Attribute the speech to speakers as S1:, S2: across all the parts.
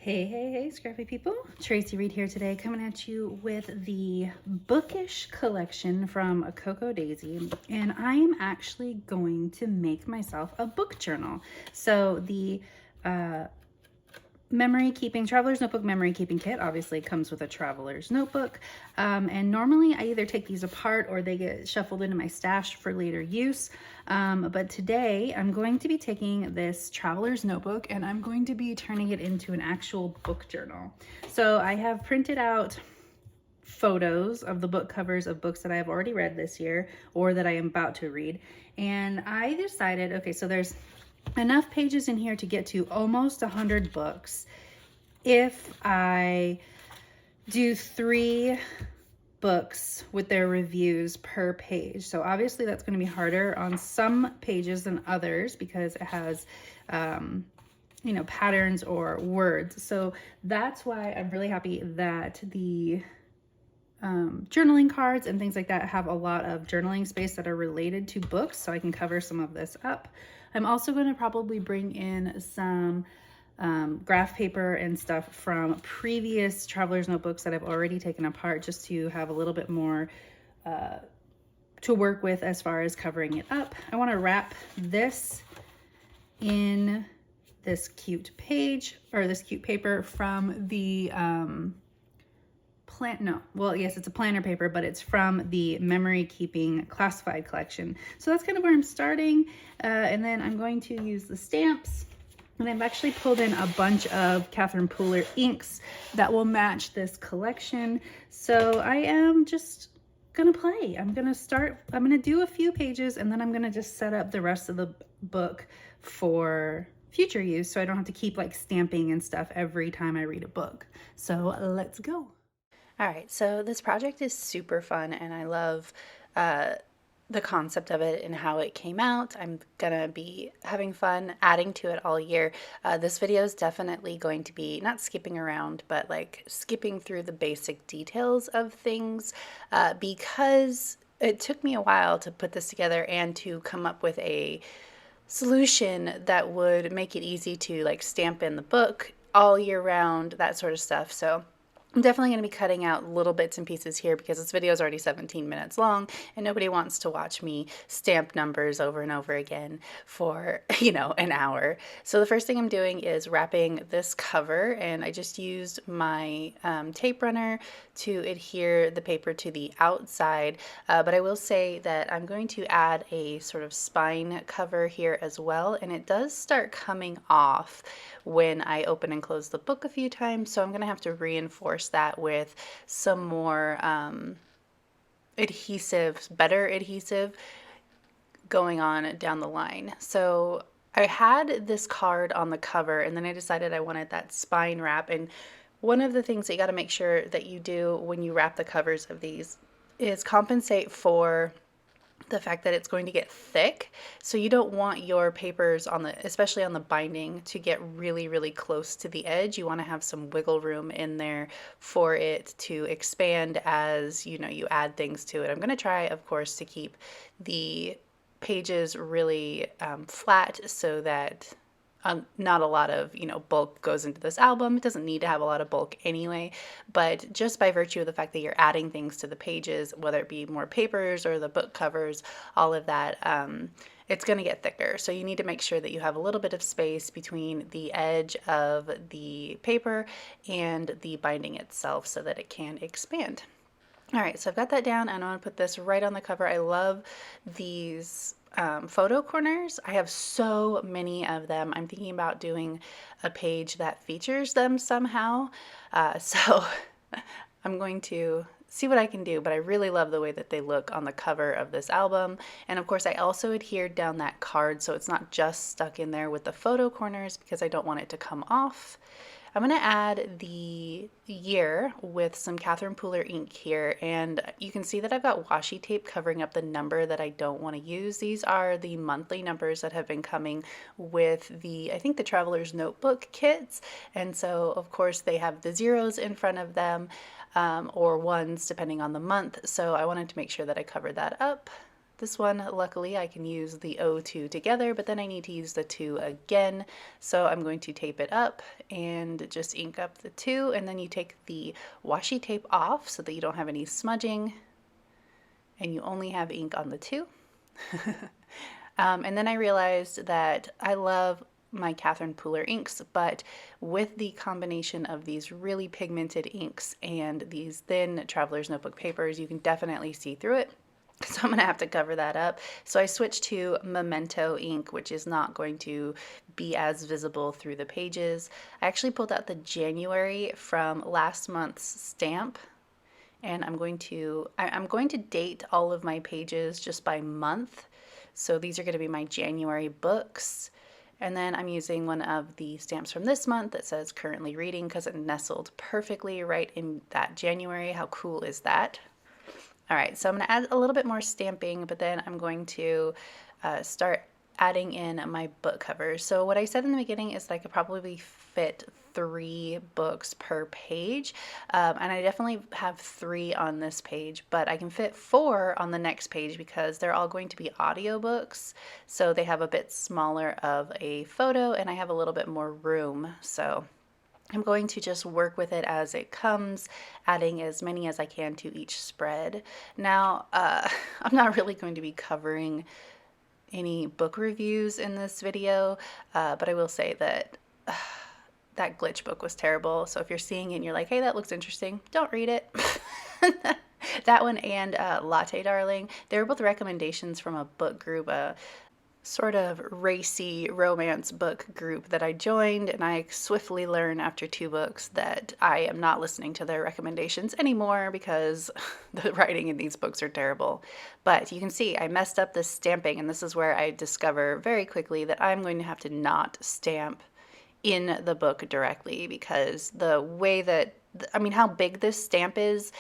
S1: Hey, scrappy people. Tracy Reed here today, coming at you with the Bookish collection from Cocoa Daisy. And I am actually going to make myself a book journal. So the Traveler's Notebook Memory Keeping Kit obviously comes with a traveler's notebook. And normally I either take these apart or they get shuffled into my stash for later use. But today I'm going to be taking this traveler's notebook and I'm going to be turning it into an actual book journal. So I have printed out photos of the book covers of books that I have already read this year or that I am about to read. And I decided, okay, so there's enough pages in here to get to almost 100 books if I do 3 books with their reviews per page. So obviously that's going to be harder on some pages than others because it has patterns or words. So that's why I'm really happy that the journaling cards and things like that have a lot of journaling space that are related to books, so I can cover some of this up. I'm also going to probably bring in some graph paper and stuff from previous traveler's notebooks that I've already taken apart, just to have a little bit more to work with as far as covering it up. I want to wrap this in this cute page, or this cute paper from the it's a planner paper, but it's from the Memory Keeping Classified collection. So that's kind of where I'm starting. And then I'm going to use the stamps. And I've actually pulled in a bunch of Catherine Pooler inks that will match this collection. So I am just gonna play. I'm gonna do a few pages and then I'm gonna just set up the rest of the book for future use, so I don't have to keep like stamping and stuff every time I read a book. So let's go. All right, so this project is super fun and I love the concept of it and how it came out. I'm gonna be having fun adding to it all year. This video is definitely going to be not skipping around, but like skipping through the basic details of things because it took me a while to put this together and to come up with a solution that would make it easy to like stamp in the book all year round, that sort of stuff. So I'm definitely going to be cutting out little bits and pieces here because this video is already 17 minutes long and nobody wants to watch me stamp numbers over and over again for, an hour. So the first thing I'm doing is wrapping this cover, and I just used my tape runner to adhere the paper to the outside. But I will say that I'm going to add a sort of spine cover here as well, and it does start coming off when I open and close the book a few times, so I'm going to have to reinforce that with some more better adhesive going on down the line. So I had this card on the cover and then I decided I wanted that spine wrap, and one of the things that you got to make sure that you do when you wrap the covers of these is compensate for the fact that it's going to get thick. So you don't want your papers especially on the binding, to get really, really close to the edge. You want to have some wiggle room in there for it to expand as you add things to it. I'm going to try, of course, to keep the pages really flat so that not a lot of bulk goes into this album. It doesn't need to have a lot of bulk anyway, but just by virtue of the fact that you're adding things to the pages, whether it be more papers or the book covers, all of that, it's going to get thicker. So you need to make sure that you have a little bit of space between the edge of the paper and the binding itself so that it can expand. All right, so I've got that down and I want to put this right on the cover. I love these photo corners. I have so many of them. I'm thinking about doing a page that features them somehow. So I'm going to see what I can do, but I really love the way that they look on the cover of this album. And of course, I also adhered down that card so it's not just stuck in there with the photo corners because I don't want it to come off. I'm going to add the year with some Catherine Pooler ink here, and you can see that I've got washi tape covering up the number that I don't want to use. These are the monthly numbers that have been coming with I think the Traveler's Notebook kits, and so of course they have the zeros in front of them, or ones depending on the month, so I wanted to make sure that I covered that up. This one, luckily, I can use the O2 together, but then I need to use the 2 again. So I'm going to tape it up and just ink up the 2, and then you take the washi tape off so that you don't have any smudging, and you only have ink on the 2. And then I realized that I love my Catherine Pooler inks, but with the combination of these really pigmented inks and these thin Traveler's Notebook papers, you can definitely see through it. So I'm going to have to cover that up. So I switched to Memento ink, which is not going to be as visible through the pages. I actually pulled out the January from last month's stamp, and I'm going to date all of my pages just by month. So these are going to be my January books. And then I'm using one of the stamps from this month that says currently reading because it nestled perfectly right in that January. How cool is that? All right, so I'm going to add a little bit more stamping, but then I'm going to start adding in my book covers. So what I said in the beginning is that I could probably fit 3 books per page, and I definitely have 3 on this page, but I can fit 4 on the next page because they're all going to be audiobooks, so they have a bit smaller of a photo, and I have a little bit more room. So I'm going to just work with it as it comes, adding as many as I can to each spread. Now, I'm not really going to be covering any book reviews in this video, but I will say that that glitch book was terrible. So if you're seeing it and you're like, hey, that looks interesting, don't read it. That one and Latte Darling, they were both recommendations from a book group, sort of racy romance book group that I joined, and I swiftly learned after 2 books that I am not listening to their recommendations anymore because the writing in these books are terrible. But you can see I messed up this stamping, and this is where I discover very quickly that I'm going to have to not stamp in the book directly because the way that, I mean, how big this stamp is,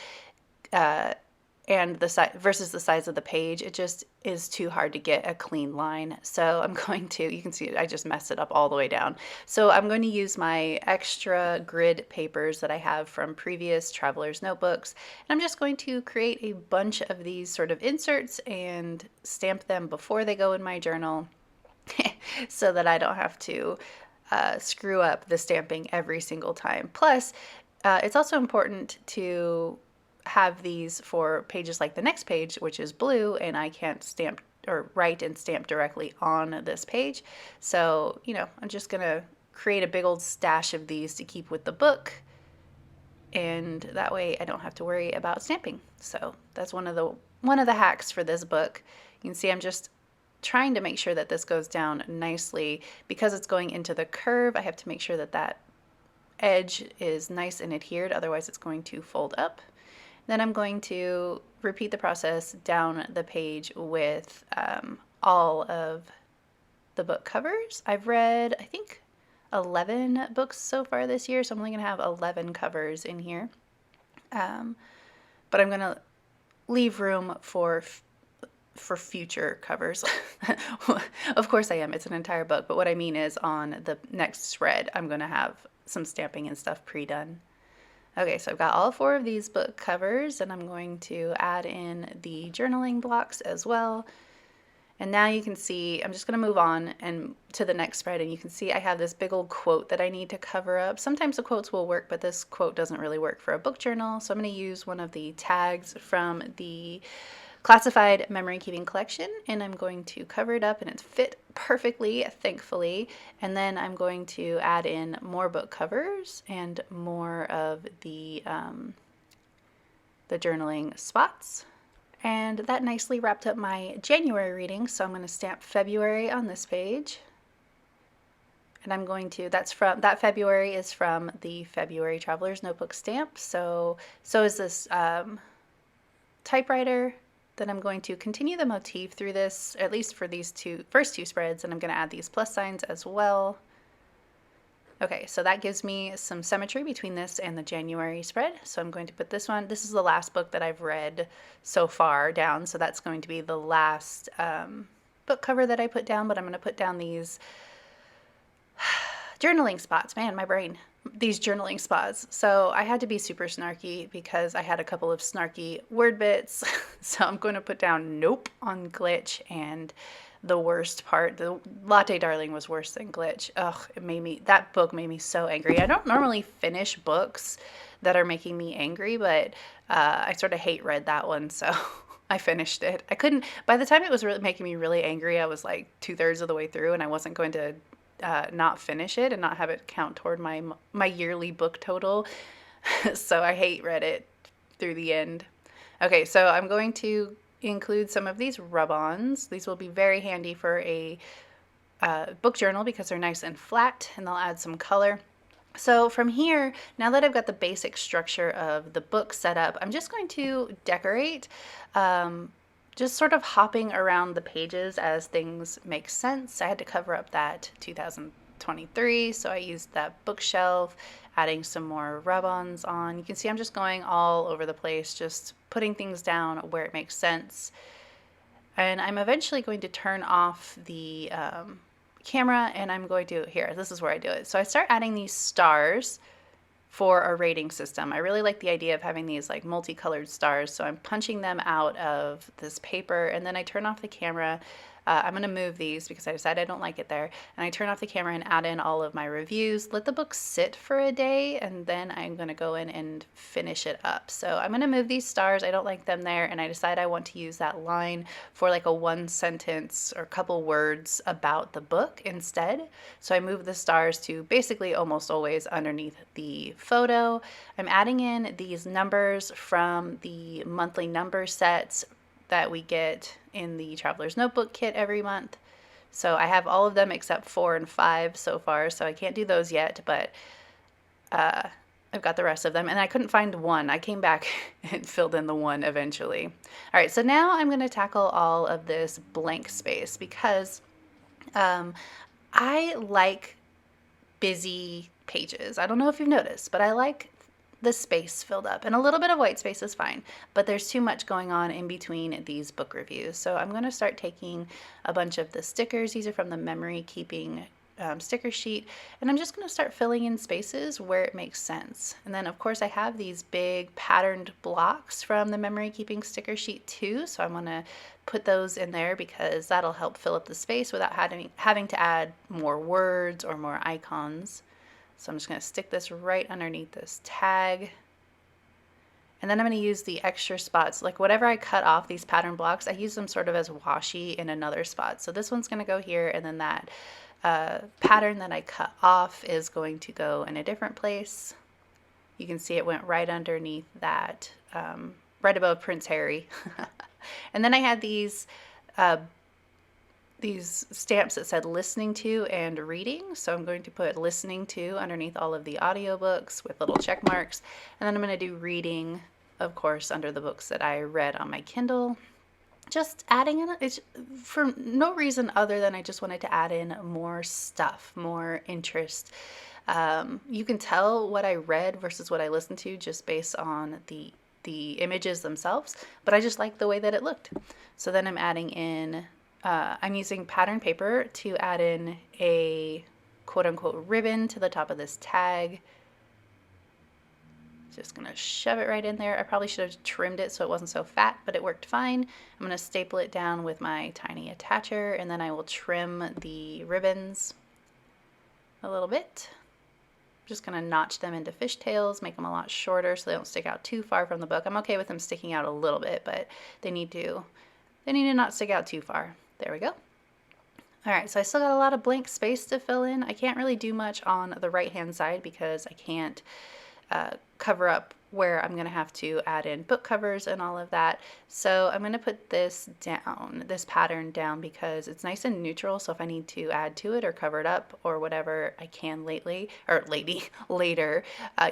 S1: and the size versus the size of the page, it just is too hard to get a clean line. So I'm going to, you can see I just messed it up all the way down. So I'm going to use my extra grid papers that I have from previous Traveler's Notebooks, and I'm just going to create a bunch of these sort of inserts and stamp them before they go in my journal so that I don't have to screw up the stamping every single time. Plus, it's also important to have these for pages like the next page, which is blue, and I can't stamp or write and stamp directly on this page. So, you know, I'm just gonna create a big old stash of these to keep with the book, and that way I don't have to worry about stamping. So that's one of the hacks for this book. You can see I'm just trying to make sure that this goes down nicely. Because it's going into the curve, I have to make sure that that edge is nice and adhered, otherwise it's going to fold up. Then I'm going to repeat the process down the page with all of the book covers. I've read, I think, 11 books so far this year, so I'm only going to have 11 covers in here. But I'm going to leave room for future covers. Of course I am. It's an entire book, but what I mean is on the next spread, I'm going to have some stamping and stuff pre-done. Okay, so I've got all 4 of these book covers, and I'm going to add in the journaling blocks as well. And now you can see, I'm just going to move on and to the next spread, and you can see I have this big old quote that I need to cover up. Sometimes the quotes will work, but this quote doesn't really work for a book journal, so I'm going to use one of the tags from the Classified Memory Keeping Collection, and I'm going to cover it up, and it's fit perfectly, thankfully. And then I'm going to add in more book covers and more of the journaling spots. And that nicely wrapped up my January reading, so I'm going to stamp February on this page. And I'm going to, that February is from the February Traveler's Notebook stamp. So is this typewriter. Then I'm going to continue the motif through this, at least for these first two spreads, and I'm going to add these plus signs as well. Okay, so that gives me some symmetry between this and the January spread. So I'm going to put this one, this is the last book that I've read so far down, so that's going to be the last book cover that I put down, but I'm going to put down these journaling spots. Man, my brain. These journaling spots. So I had to be super snarky because I had a couple of snarky word bits So I'm going to put down nope on glitch, and the worst part, the Latte Darling was worse than glitch. Ugh, that book made me so angry. I don't normally finish books that are making me angry, but I sort of hate read that one, so I finished it. I couldn't, by the time it was really making me really angry, I was like 2/3 of the way through, and I wasn't going to not finish it and not have it count toward my yearly book total. So I hate read it through the end. Okay, so I'm going to include some of these rub-ons. These will be very handy for a book journal because they're nice and flat, and they'll add some color. So from here, now that I've got the basic structure of the book set up, I'm just going to decorate, just sort of hopping around the pages as things make sense. I had to cover up that 2023, so I used that bookshelf, adding some more rub-ons on. You can see I'm just going all over the place, just putting things down where it makes sense. And I'm eventually going to turn off the camera, and I'm going to, here, this is where I do it. So I start adding these stars for a rating system. I really like the idea of having these like multicolored stars, so I'm punching them out of this paper, and then I turn off the camera. I'm going to move these because I decided I don't like it there, and I turn off the camera and add in all of my reviews, let the book sit for a day, and then I'm going to go in and finish it up. So I'm going to move these stars. I don't like them there, and I decide I want to use that line for like a one sentence or couple words about the book instead. So I move the stars to basically almost always underneath the photo. I'm adding in these numbers from the monthly number sets that we get in the Traveler's Notebook kit every month. So I have all of them except 4 and 5 so far, so I can't do those yet, but I've got the rest of them, and I couldn't find 1. I came back and filled in the 1 eventually. All right, so now I'm going to tackle all of this blank space because I like busy pages. I don't know if you've noticed, but I like the space filled up, and a little bit of white space is fine, but there's too much going on in between these book reviews. So I'm going to start taking a bunch of the stickers. These are from the memory keeping sticker sheet, and I'm just going to start filling in spaces where it makes sense. And then of course I have these big patterned blocks from the memory keeping sticker sheet too, so I'm going to put those in there because that'll help fill up the space without having to add more words or more icons. So I'm just going to stick this right underneath this tag. And then I'm going to use the extra spots. Like whatever I cut off these pattern blocks, I use them sort of as washi in another spot. So this one's going to go here, and then that pattern that I cut off is going to go in a different place. You can see it went right underneath that, right above Prince Harry. And then I had these stamps that said listening to and reading. So I'm going to put listening to underneath all of the audiobooks with little check marks. And then I'm going to do reading, of course, under the books that I read on my Kindle. Just adding in, it's for no reason other than I just wanted to add in more stuff, more interest. You can tell what I read versus what I listened to just based on the images themselves, but I just like the way that it looked. So then I'm adding in, I'm using pattern paper to add in a quote-unquote ribbon to the top of this tag. Just gonna shove it right in there. I probably should have trimmed it so it wasn't so fat, but it worked fine. I'm gonna staple it down with my tiny attacher, and then I will trim the ribbons a little bit. Just gonna notch them into fishtails, make them a lot shorter so they don't stick out too far from the book. I'm okay with them sticking out a little bit, but they need to not stick out too far. There we go. All right, so I still got a lot of blank space to fill in. I can't really do much on the right-hand side because I can't cover up where I'm gonna have to add in book covers and all of that. So I'm gonna put this down, this pattern down, because it's nice and neutral. So if I need to add to it or cover it up or whatever, I can later.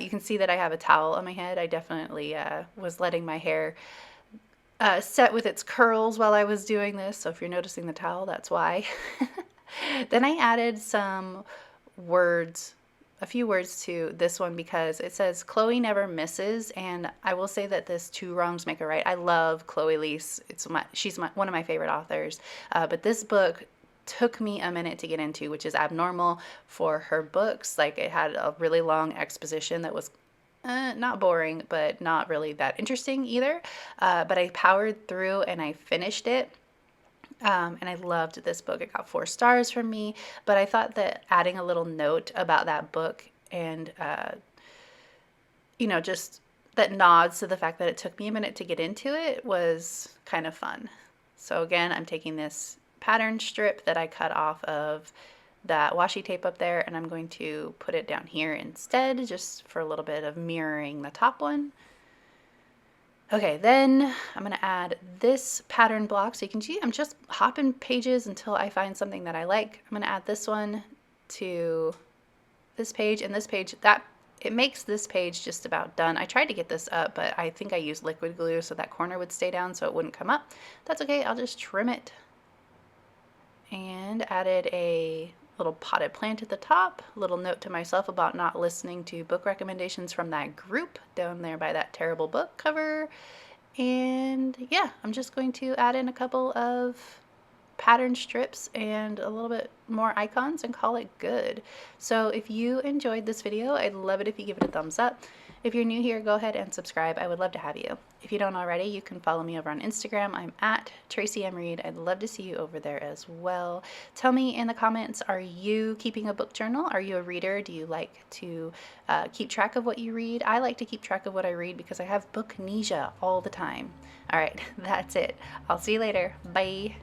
S1: You can see that I have a towel on my head. I definitely was letting my hair set with its curls while I was doing this. So if you're noticing the towel, that's why. Then I added some words, a few words to this one because it says Chloe never misses, and I will say that this Two Wrongs Make a Right. I love Chloe Lease. She's one of my favorite authors, but this book took me a minute to get into, which is abnormal for her books. Like, it had a really long exposition that was not boring, but not really that interesting either. But I powered through and I finished it. And I loved this book. It got 4 stars from me. But I thought that adding a little note about that book and, just that nods to the fact that it took me a minute to get into it was kind of fun. So again, I'm taking this pattern strip that I cut off of that washi tape up there, and I'm going to put it down here instead, just for a little bit of mirroring the top one. Okay, then I'm going to add this pattern block. So you can see I'm just hopping pages until I find something that I like. I'm going to add this one to this page and this page. That it makes this page just about done. I tried to get this up, but I think I used liquid glue so that corner would stay down so it wouldn't come up. That's okay, I'll just trim it. And added a little potted plant at the top, a little note to myself about not listening to book recommendations from that group down there by that terrible book cover. And yeah, I'm just going to add in a couple of pattern strips and a little bit more icons and call it good. So if you enjoyed this video, I'd love it if you give it a thumbs up. If you're new here, go ahead and subscribe. I would love to have you. If you don't already, you can follow me over on Instagram. I'm at Tracy M. Reed. I'd love to see you over there as well. Tell me in the comments, are you keeping a book journal? Are you a reader? Do you like to keep track of what you read? I like to keep track of what I read because I have booknesia all the time. All right, that's it. I'll see you later. Bye.